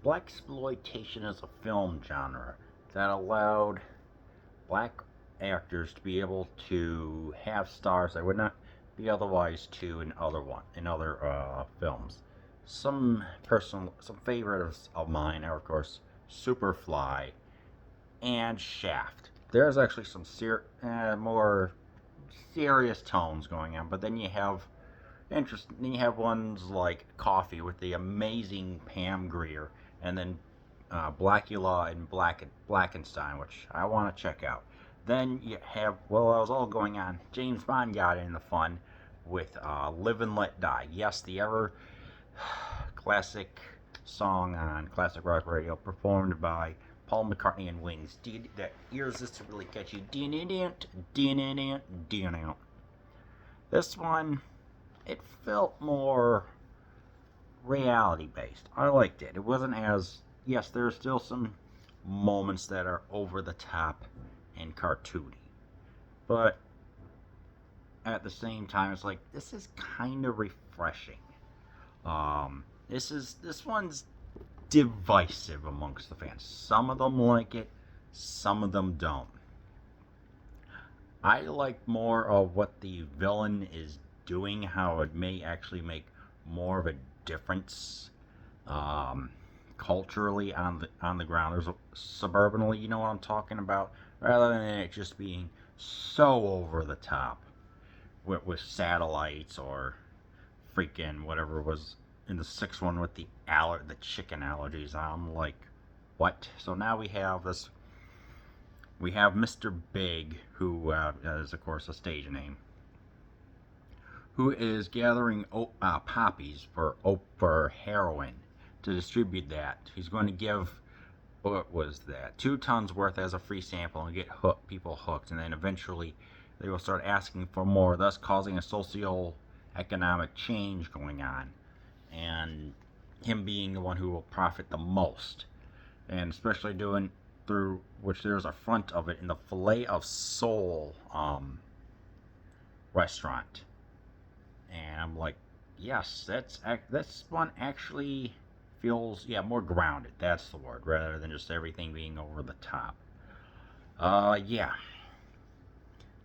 blaxploitation is a film genre that allowed black actors to be able to have stars that would not be otherwise to in other films. Some favorites of mine are of course Superfly and Shaft. There's actually some more serious tones going on, but then you have interesting. You have ones like Coffee with the amazing Pam Grier, and then Blackula and Blackenstein, which I want to check out. Then you have, well, I was all going on. James Bond got in the fun with Live and Let Die. Yes, the ever classic song on classic rock radio, performed by Paul McCartney and Wings. That irresistibly catchy. This one, it felt more reality based. I liked it. It wasn't as, yes, there are still some moments that are over the top and cartoony, but at the same time, it's like this is kind of refreshing. This one's divisive amongst the fans. Some of them like it, some of them don't. I like more of what the villain is doing, how it may actually make more of a difference culturally on the ground. There's suburbanally, you know what I'm talking about, rather than it just being so over the top with satellites or freaking whatever was in the sixth one with the chicken allergies. I'm like, what? So now we have this. We have Mr. Big, who is of course a stage name, who is gathering poppies for heroin to distribute that. He's going to give, what was that, 2 tons worth as a free sample and get people hooked, and then eventually they will start asking for more, thus causing a socio-economic change going on, and him being the one who will profit the most, and especially doing through which there's a front of it in the Filet of Soul restaurant. And I'm like, yes, this one actually feels, yeah, more grounded. That's the word, rather than just everything being over the top. Yeah,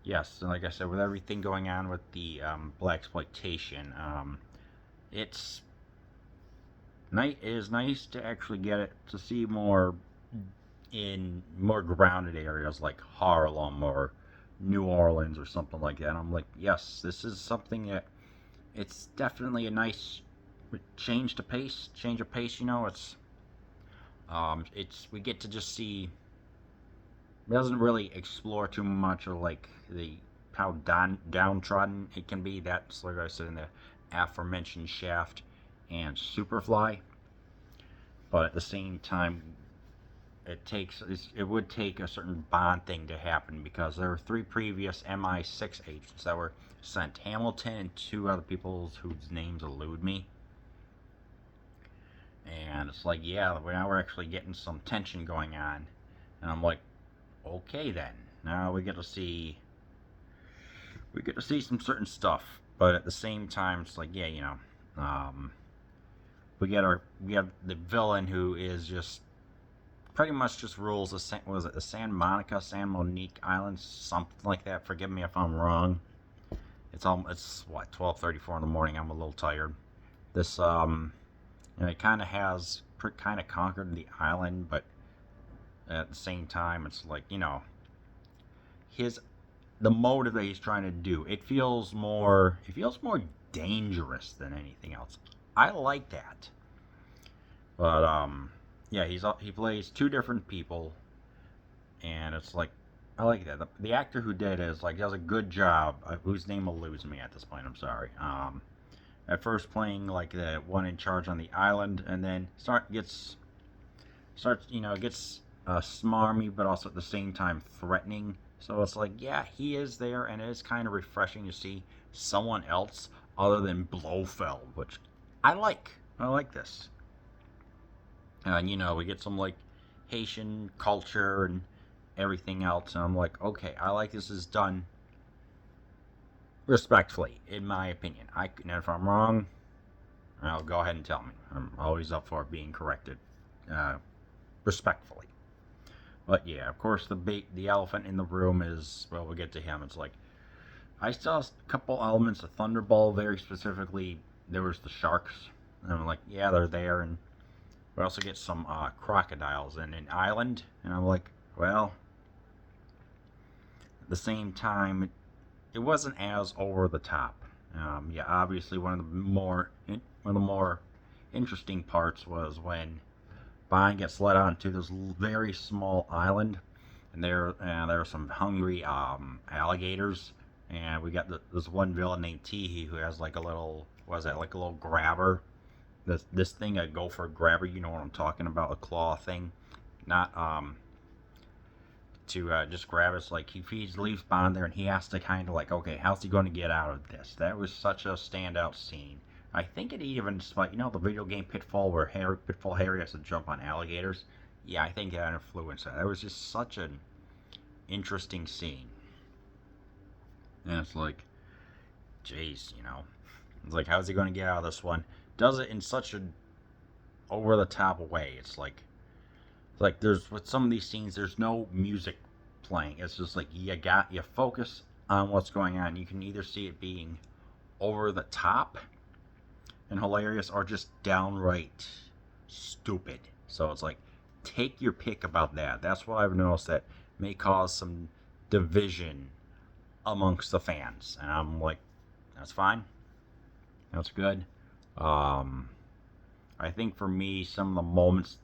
yes, and like I said, with everything going on with the blaxploitation, it's it is nice to actually get it to see more in more grounded areas like Harlem or New Orleans or something like that. And I'm like, yes, this is something that it's definitely a nice change of pace. You know, it's we get to just see. It doesn't really explore too much of like the how downtrodden it can be. That's like I said in the aforementioned Shaft and Superfly. But at the same time, it would take a certain Bond thing to happen, because there were 3 previous MI6 agents that were sent. Hamilton and 2 other people whose names elude me. And it's like, yeah, now we're actually getting some tension going on. And I'm like, okay then. Now we get to see some certain stuff. But at the same time, it's like, yeah, you know, we have the villain who is just pretty much just rules the San Monica, San Monique Islands, something like that. Forgive me if I'm wrong. It's what, 12:34 in the morning. I'm a little tired. This it kind of conquered the island, but at the same time, it's like, you know, the motive that he's trying to do. It feels more dangerous than anything else. I like that, but yeah, he plays 2 different people, and it's like, I like that. The actor who did it is like, does a good job. Whose name eludes me at this point. I'm sorry. At first playing like the one in charge on the island, and then gets smarmy, but also at the same time threatening. So it's like, yeah, he is there, and it is kind of refreshing to see someone else other than Blofeld, which I like. I like this. And you know, we get some like Haitian culture and everything else, and I'm like, okay, I like this is done respectfully, in my opinion. And if I'm wrong, I'll go ahead and tell me. I'm always up for being corrected. respectfully. But yeah, of course, the elephant in the room is, well, we'll get to him. It's like, I saw a couple elements of Thunderball, very specifically. There was the sharks, and I'm like, yeah, they're there, and we also get some crocodiles and an island, and I'm like, well, at the same time, it wasn't as over the top. Yeah, obviously one of the more interesting parts was when Bond gets led onto this very small island, and there are some hungry alligators, and we got this one villain named Teehee who has like a little, what is that, like a little grabber, this thing, a gopher grabber, you know what I'm talking about, a claw thing, not to just grab us. Like, he leaves Bond there, and he has to kind of like, okay, how's he going to get out of this? That was such a standout scene. I think it even, you know, the video game Pitfall where Pitfall Harry has to jump on alligators. Yeah, I think that influenced that. That was just such an interesting scene. And it's like, jeez, you know, it's like, how's he going to get out of this one? Does it in such an over the top way. It's like there's, with some of these scenes, there's no music playing. It's just like you focus on what's going on. You can either see it being over the top and hilarious, or just downright stupid. So it's like, take your pick about that. That's what I've noticed that may cause some division amongst the fans, and I'm like, that's fine, that's good. I think for me, some of the moments,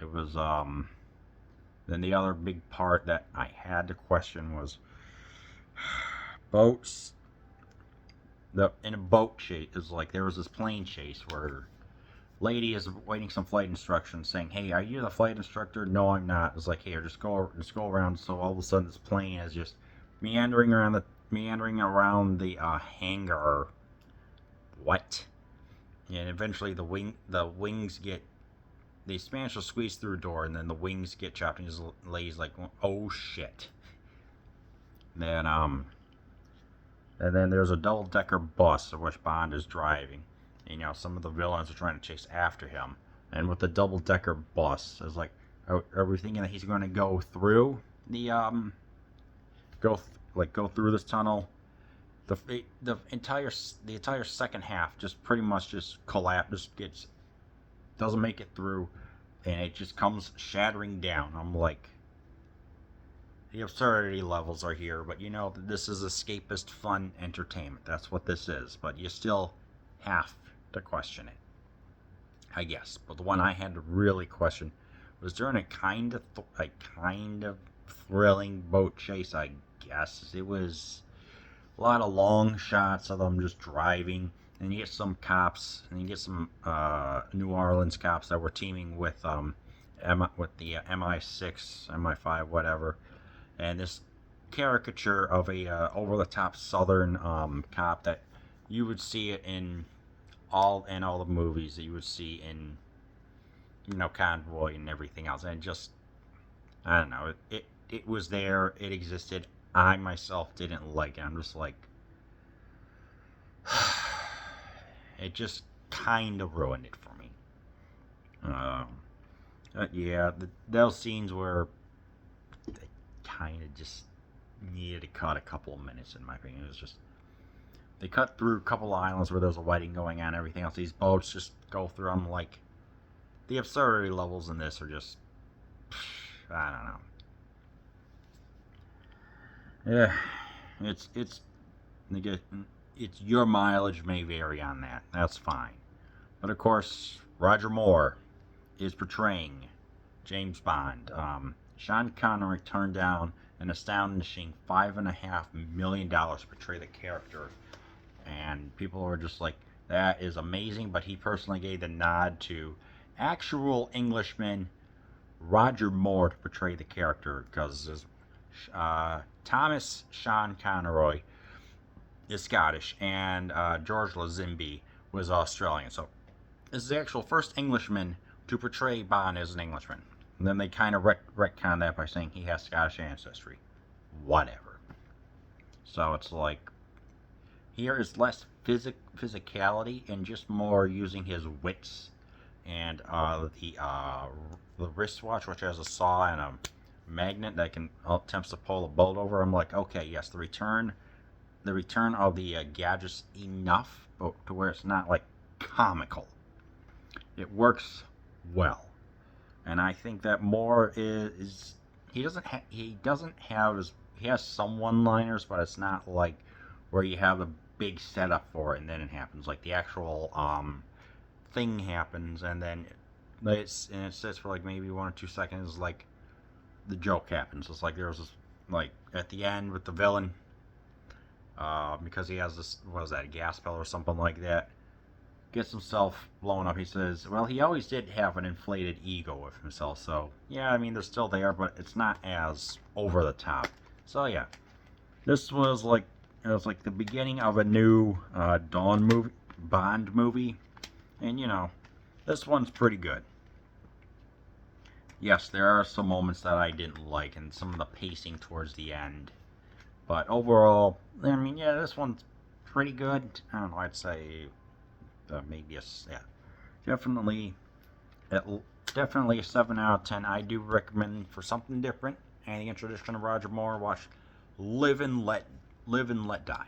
it was then the other big part that I had to question was boats. In a boat chase, is like, there was this plane chase where lady is waiting some flight instructions, saying, "Hey, are you the flight instructor?" "No, I'm not." It's like, "Here, just go around." So all of a sudden, this plane is just meandering around the hangar. What? And eventually, the wings get, they manage to squeeze through a door, and then the wings get chopped, and this lady's like, "Oh shit!" And then there's a double-decker bus of which Bond is driving. You know, some of the villains are trying to chase after him. And with the double-decker bus, it's like, are we thinking that he's going to go through the go through this tunnel? The entire second half just pretty much just collapses, doesn't make it through, and it just comes shattering down. I'm like, the absurdity levels are here, but you know, this is escapist fun entertainment. That's what this is, but you still have to question it, I guess. But the one I had to really question was during a kind of thrilling boat chase, I guess. It was a lot of long shots of them just driving, and you get some cops, and you get some New Orleans cops that were teaming with the MI6, MI5, whatever. And this caricature of a over-the-top Southern cop that you would see it in all the movies that you would see in, you know, Convoy and everything else. And just, I don't know, it was there, it existed. I myself didn't like it. I'm just like, it just kind of ruined it for me. Yeah, those scenes where they kind of just needed to cut a couple of minutes, in my opinion. It was just, they cut through a couple of islands where there's a wedding going on, everything else. These boats just go through them. Like, the absurdity levels in this are just, I don't know. Yeah, it's your mileage may vary on that. That's fine. But of course, Roger Moore is portraying James Bond. Sean Connery turned down an astonishing $5.5 million to portray the character, and people were just like, that is amazing. But he personally gave the nod to actual Englishman Roger Moore to portray the character, because Thomas Sean Conroy is Scottish, and George Lazenby was Australian. So this is the actual first Englishman to portray Bond as an Englishman. And then they kind of retcon that by saying he has Scottish ancestry. Whatever. So it's like, here is less physicality and just more using his wits and the wristwatch, which has a saw and a magnet that can attempts to pull a bolt over. I'm like, okay, yes, the return of the gadget's enough, but to where it's not like comical. It works well, and I think that more is he doesn't have he has some one-liners, but it's not like where you have a big setup for it and then it happens. Like the actual thing happens and then it sits for like maybe 1 or 2 seconds. Like the joke happens. It's like there was this, like at the end with the villain, because he has this, what is that, a gas bell or something like that, gets himself blown up. He says, well, he always did have an inflated ego of himself. So yeah, I mean they're still there, but it's not as over the top. So yeah, this was like, it was like the beginning of a new Bond movie, and you know, this one's pretty good. Yes, there are some moments that I didn't like, and some of the pacing towards the end. But overall, I mean, yeah, this one's pretty good. I don't know, I'd say maybe yeah, definitely, definitely a 7 out of 10. I do recommend for something different. Anything in tradition of Roger Moore, watch Live and Let Die.